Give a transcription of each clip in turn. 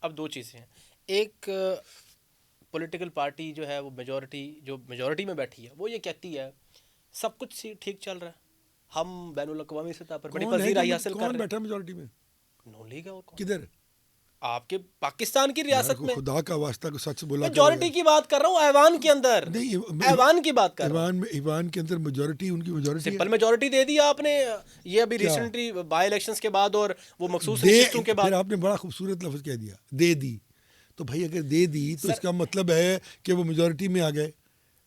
اب دو چیزیں ہیں. ایک پولیٹیکل پارٹی جو ہے وہ میجورٹی میں بیٹھی ہے وہ یہ کہتی ہے سب کچھ ٹھیک چل رہا ہے, ہم بین الاقوامی سطح پر بڑی پذیرائی حاصل کر رہے ہیں. کون بیٹھا میجورٹی میں؟ نون لیگ ہے. اور کون؟ کدھر؟ آپ کے پاکستان کی ریاست میں. خدا کا واسطہ کو سچ بولا. میجورٹی کی بات کر رہا ہوں, ایوان کے اندر. ایوان کی بات کر رہا ہوں. ایوان کے اندر میجورٹی, ان کی میجورٹی سمپل میجورٹی دے دی آپ نے یہ ابھی ریسنٹلی بائی الیکشنز کے بعد اور وہ مخصوص نشستوں کے بعد. پھر آپ نے بڑا خوبصورت لفظ کہہ دیا, دے دی. تو بھائی اگر دے دی تو اس کا مطلب ہے کہ وہ میجورٹی میں آ گئے.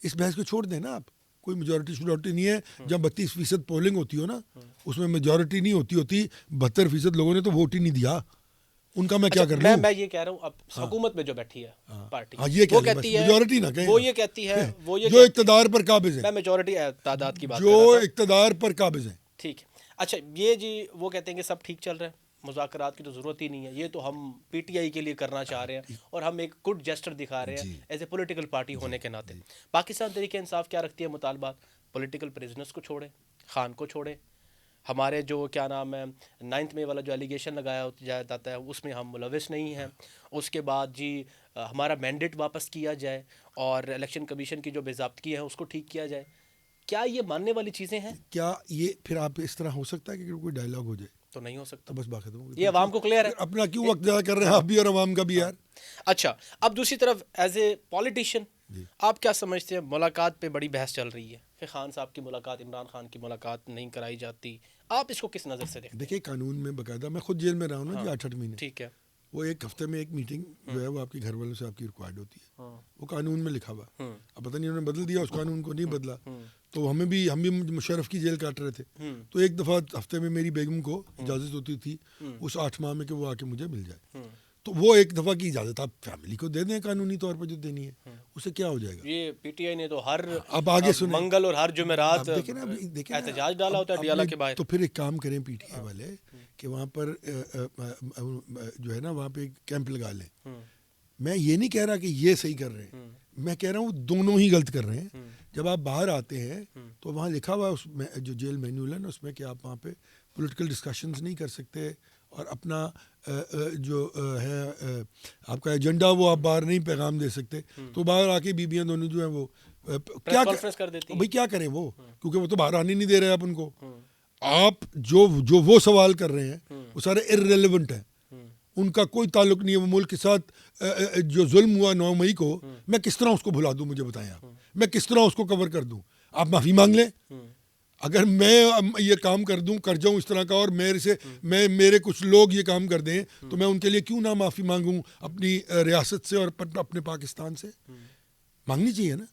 اس بحث کو چھوڑ دیں نا آپ. کوئی میجورٹی نہیں ہے. جب 32% پولنگ ہوتی ہو نا, اس میں میجورٹی نہیں ہوتی 72% لوگوں نے تو ووٹ ہی نہیں دیا. ان کا میں کیا کر لوں؟ میں یہ کہہ رہا ہوں اب حکومت میں جو بیٹھی ہے پارٹی وہ کہتی ہے میجورٹی نہ کہیں, وہ یہ کہتی ہے وہ یہ جو اقتدار پر قابض ہے. میں میجورٹی تعداد کی بات جو اقتدار پر قابض ہے. ٹھیک ہے. اچھا یہ جی وہ کہتے ہیں کہ سب ٹھیک چل رہا ہے, مذاکرات کی تو ضرورت ہی نہیں ہے, یہ تو ہم پی ٹی آئی کے لیے کرنا چاہ رہے ہیں اور ہم ایک گڈ جسٹر دکھا رہے ہیں ایز اے پولیٹیکل پارٹی ہونے کے ناطے. پاکستان تحریک انصاف کیا رکھتی ہے مطالبات؟ پولیٹیکل پریزنرز کو چھوڑیں, خان کو چھوڑیں, ہمارے جو کیا نام ہے 9th میں والا جو ایلیگیشن لگایا جاتا ہے اس میں ہم ملوث نہیں ہیں. اس کے بعد جی ہمارا مینڈیٹ واپس کیا جائے اور الیکشن کمیشن کی جو بے ضابطگی ہے اس کو ٹھیک کیا جائے. کیا یہ ماننے والی چیزیں ہیں؟ کیا یہ پھر آپ اس طرح ہو سکتا ہے کہ کوئی ڈائلاگ ہو جائے؟ تو نہیں ہو سکتا. بس بات ختم ہو گئی. یہ عوام کو کلیئر ہے. اپنا کیوں وقت ضائع کر رہے ہیں آپ بھی اور عوام کا بھی یار. اچھا اب دوسری طرف ایز اے پولیٹیشین آپ کیا سمجھتے ہیں؟ ملاقات پہ بڑی بحث چل رہی ہے کہ خان صاحب کی ملاقات, عمران خان کی ملاقات نہیں کرائی جاتی. آپ اس کو کس نظر سے دیکھتے ہیں؟ دیکھیں قانون میں باقاعدہ, میں خود جیل میں رہا ہوں نا جی 8 مہینے. ٹھیک ہے. وہ ایک ہفتے میں ایک میٹنگ جو ہے وہ آپ کے گھر والوں سے آپ کی ریکوائرڈ ہوتی ہے. وہ قانون میں لکھا ہوا. اب پتہ نہیں انہوں نے بدل دیا اس قانون کو, نہیں بدلا. تو ہم بھی مشرف کی جیل کاٹ رہے تھے. تو ایک دفعہ ہفتے میں میری بیگم کو اجازت ہوتی تھی اس 8 ماہ میں کہ وہ آ کے مجھے مل جائے. تو وہ ایک دفعہ کی اجازت آپ فیملی کو دے دیں قانونی طور پر جو دینی ہے, اسے کیا ہو جائے گا. یہ پی ٹی آئی نے تو ہر اب آگے سنیں, منگل اور ہر جمعرات احتجاج ڈالا ہوتا ہے ڈیالہ کے باہر. تو پھر ایک کام کریں پی ٹی آئی والے کہ وہاں پر جو ہے نا وہاں پہ ایک کیمپ لگا لیں. میں یہ نہیں کہہ رہا کہ یہ صحیح کر رہے ہیں, میں کہہ رہا ہوں دونوں ہی غلط کر رہے ہیں. جب آپ باہر آتے ہیں تو وہاں لکھا ہوا اس میں جو جیل مینول ہے نا اس میں کہ آپ وہاں پہ پولیٹیکل ڈسکشنز نہیں کر سکتے اور اپنا جو ہے آپ کا ایجنڈا وہ آپ باہر نہیں پیغام دے سکتے. تو باہر آ کے بیبیاں دونوں جو ہیں وہ کیا بھائی کیا کریں وہ, کیونکہ وہ تو باہر آنے نہیں دے رہے آپ ان کو. آپ جو وہ سوال کر رہے ہیں وہ سارے ارریلیونٹ ہیں, ان کا کوئی تعلق نہیں ہے وہ ملک کے ساتھ. جو ظلم ہوا 9 مئی کو میں کس طرح اس کو بھلا دوں, مجھے بتائیں آپ, میں کس طرح اس کو کور کر دوں. آپ معافی مانگ لیں. اگر میں یہ کام کر جاؤں اس طرح کا اور میرے کچھ لوگ یہ کام کر دیں تو میں ان کے لیے کیوں نہ معافی مانگوں اپنی ریاست سے اور اپنے پاکستان سے. مانگنی چاہیے نا,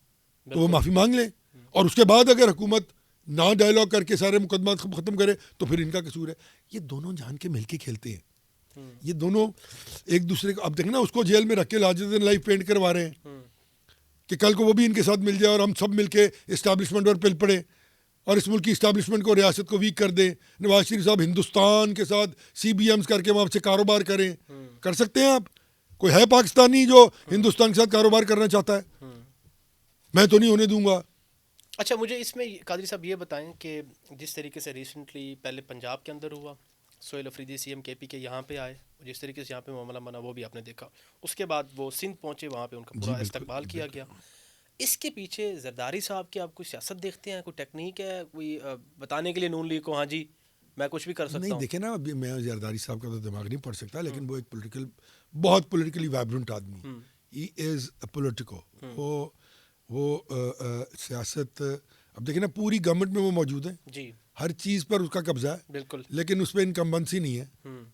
تو وہ معافی مانگ لیں. اور اس کے بعد اگر حکومت نہ ڈائلاگ کر کے سارے مقدمات ختم کرے تو پھر ان کا قصور ہے. یہ دونوں جان کے مل کے کھیلتے ہیں, یہ دونوں ایک دوسرے کو. اب دیکھیں نا اس کو جیل میں رکھ کے لاجد لائف پینٹ کروا رہے ہیں کہ کل کو وہ بھی ان کے ساتھ مل جائے اور ہم سب مل کے اسٹیبلشمنٹ پر پل پڑیں اور اس ملک کی اسٹیبلشمنٹ کو, ریاست کو ویک کر دیں. نواز شریف صاحب ہندوستان کے ساتھ CBMs کر کے وہاں سے کاروبار کریں. کر سکتے ہیں آپ؟ کوئی ہے پاکستانی جو ہندوستان کے ساتھ کاروبار کرنا چاہتا ہے؟ میں تو نہیں ہونے دوں گا. اچھا مجھے اس میں قادری صاحب یہ بتائیں کہ جس طریقے سے ریسنٹلی پہلے پنجاب کے اندر ہوا, سہیل افریدی CM KP کے یہاں پہ آئے, جس طریقے سے یہاں پہ معاملہ بنا وہ بھی آپ نے دیکھا. اس کے بعد وہ سندھ پہنچے, وہاں پہ ان کا پورا استقبال کیا گیا. اس کے پیچھے زرداری صاحب کی آپ کوئی سیاست دیکھتے ہیں, کوئی ٹیکنیک ہے, کوئی بتانے کے لیے نون لیگ کو ہاں جی میں کچھ بھی کر سکتا ہوں؟ نہیں دیکھیں نا, میں زرداری صاحب کا تو دماغ نہیں پڑھ سکتا, لیکن وہ ایک بہت پولیٹیکلی وائبرنٹ آدمی. ہی از اے پولیٹیکو. وہ سیاست, اب دیکھیں نا پوری گورنمنٹ میں وہ موجود ہیں جی, ہر چیز پر اس کا قبضہ ہے بالکل, لیکن اس پہ انکمبنسی نہیں ہے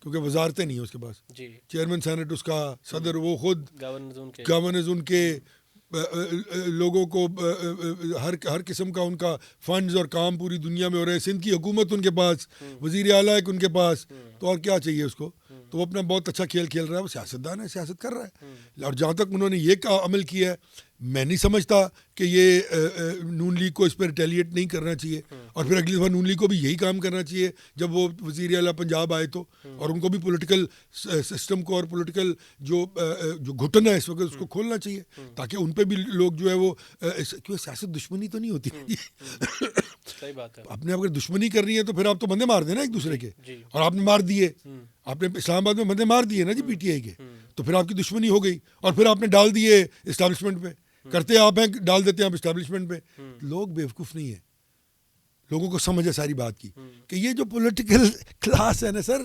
کیونکہ وزارتیں نہیں ہیں اس کے پاس. چیئرمین سینٹ اس کا, صدر وہ خود, گورنرز ان کے, لوگوں کو ہر قسم کا ان کا فنڈز اور کام پوری دنیا میں ہو رہے ہیں. سندھ کی حکومت ان کے پاس, وزیر اعلیٰ ایک ان کے پاس, تو اور کیا چاہیے اس کو. تو وہ اپنا بہت اچھا کھیل کھیل رہا ہے, وہ سیاستدان ہے, سیاست کر رہا ہے. اور جہاں تک انہوں نے یہ عمل کیا ہے, میں نہیں سمجھتا کہ یہ نون لیگ کو اس پہ ریٹیلیٹ نہیں کرنا چاہیے. اور پھر اگلی دفعہ نون لیگ کو بھی یہی کام کرنا چاہیے جب وہ وزیر اعلیٰ پنجاب آئے تو, اور ان کو بھی پولیٹیکل سسٹم کو اور پولیٹیکل جو گھٹن ہے اس وقت اس کو کھولنا چاہیے تاکہ ان پہ بھی لوگ جو ہے وہ, کیوں سیاست دشمنی تو نہیں ہوتی. صحیح بات ہے. آپ نے اگر دشمنی کرنی ہے تو پھر آپ تو بندے مار دیں نا ایک دوسرے کے, اور آپ نے مار دیے. آپ نے اسلام آباد میں بندے مار دیے نا جی پی ٹی آئی کے, تو پھر آپ کی دشمنی ہو گئی, اور پھر آپ نے ڈال دیے اسٹیبلشمنٹ پہ, کرتے آپ ہیں ڈال دیتے ہیں آپ اسٹیبلشمنٹ پہ. لوگ بیوقوف نہیں ہیں, لوگوں کو سمجھ ہے ساری بات کی کہ یہ جو پولیٹیکل کلاس ہے نا سر,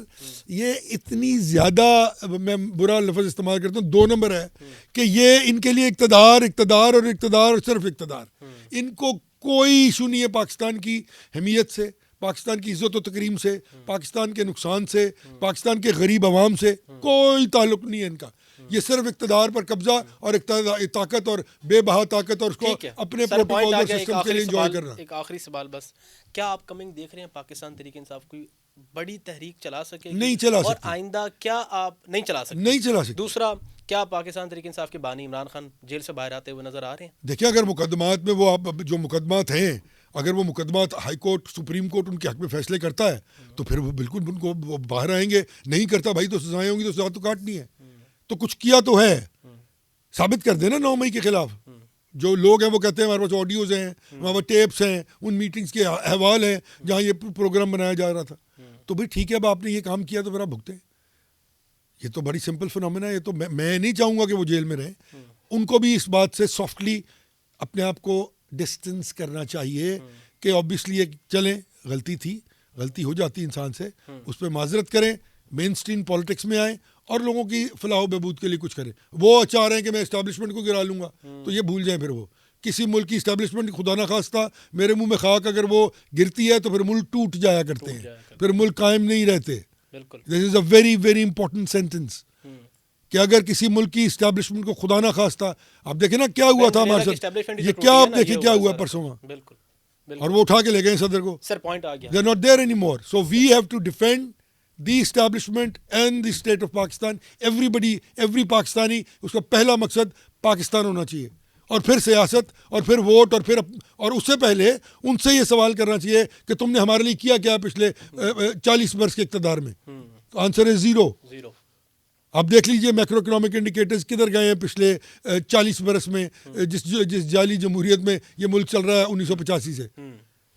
یہ اتنی زیادہ, میں برا لفظ استعمال کرتا ہوں, 2 نمبر ہے کہ یہ ان کے لیے اقتدار اور صرف اقتدار. ان کو کوئی ایشو نہیں ہے پاکستان کی حمیت سے, پاکستان کی عزت و تکریم سے, پاکستان کے نقصان سے, پاکستان کے غریب عوام سے کوئی تعلق نہیں ہے ان کا. یہ صرف اقتدار پر قبضہ اور طاقت اور بے بہا طاقت اور اس کو اپنے پروٹوکول اور سسٹم کے لیے انجوائے کرنا. ایک آخری سوال بس, کیا آپ کمنگ دیکھ رہے ہیں پاکستان تحریک انصاف کوئی بڑی تحریک چلا سکے؟ نہیں چلا سکتے, اور آئندہ کیا آپ نہیں چلا سکتے؟ دوسرا, کیا پاکستان تحریک انصاف کے بانی عمران خان جیل سے باہر آتے ہوئے نظر آ رہے ہیں؟ دیکھیں اگر مقدمات میں وہ جو مقدمات ہیں, اگر وہ مقدمات ہائی کورٹ سپریم کورٹ ان کے حق میں فیصلے کرتا ہے تو پھر وہ بالکل ان کو باہر آئیں گے. نہیں کرتا بھائی تو سزائیں ہوں گی, تو سزا تو کاٹنی ہے. تو کچھ کیا تو ہے, ثابت کر دینا 9 مئی کے خلاف. جو لوگ ہیں وہ کہتے ہیں ہمارے پاس آڈیوز ہیں, ہمارے پاس ٹیپس ہیں, ان میٹنگز کے احوال ہیں جہاں یہ پروگرام بنایا جا رہا تھا. تو بھائی ٹھیک ہے, اب آپ نے یہ کام کیا تو پھر آپ بھگتیں. یہ تو بڑی سمپل فنومینا ہے. یہ تو میں نہیں چاہوں گا کہ وہ جیل میں رہیں. ان کو بھی اس بات سے سافٹلی اپنے آپ کو ڈسٹنس کرنا چاہیے کہ آبویسلی یہ چلیں, غلطی تھی, غلطی ہو جاتی انسان سے, اس پہ معذرت کریں, مین اسٹریم پالیٹکس میں آئیں اور لوگوں کی فلاح و بہبود کے لیے کچھ کریں. وہ چاہ رہے ہیں کہ میں اسٹیبلشمنٹ کو گرا لوں گا, تو یہ بھول جائیں. پھر وہ کسی ملک کی اسٹیبلشمنٹ خدا نہ خواستہ میرے منہ میں خاک اگر وہ گرتی ہے تو پھر ملک ٹوٹ جایا کرتے ہیں, پھر ملک قائم نہیں رہتے. This is a very very important sentence کہ اگر کسی ملک کی اسٹیبلشمنٹ کو خدا نہ خواستہ, آپ دیکھیں نا کیا ہوا تھا ہمارے ساتھ, یہ کیا آپ دیکھیں کیا ہوا پرسوں وہاں, اور وہ اٹھا کے لے گئے صدر کو. سر پوائنٹ آ گیا, they are not there anymore. So we have to defend the establishment and the state of Pakistan. Every Pakistani, اس کا پہلا مقصد پاکستان ہونا چاہیے, اور پھر سیاست, اور پھر ووٹ, اور اس سے پہلے ان سے یہ سوال کرنا چاہیے کہ تم نے ہمارے لیے کیا کیا پچھلے 40 برس کے اقتدار میں. آنسر ہے زیرو. آپ دیکھ لیجئے میکرو اکنامک انڈیکیٹرز کدھر گئے ہیں پچھلے 40 برس میں, جس جعلی جمہوریت میں یہ ملک چل رہا ہے 1985 سے.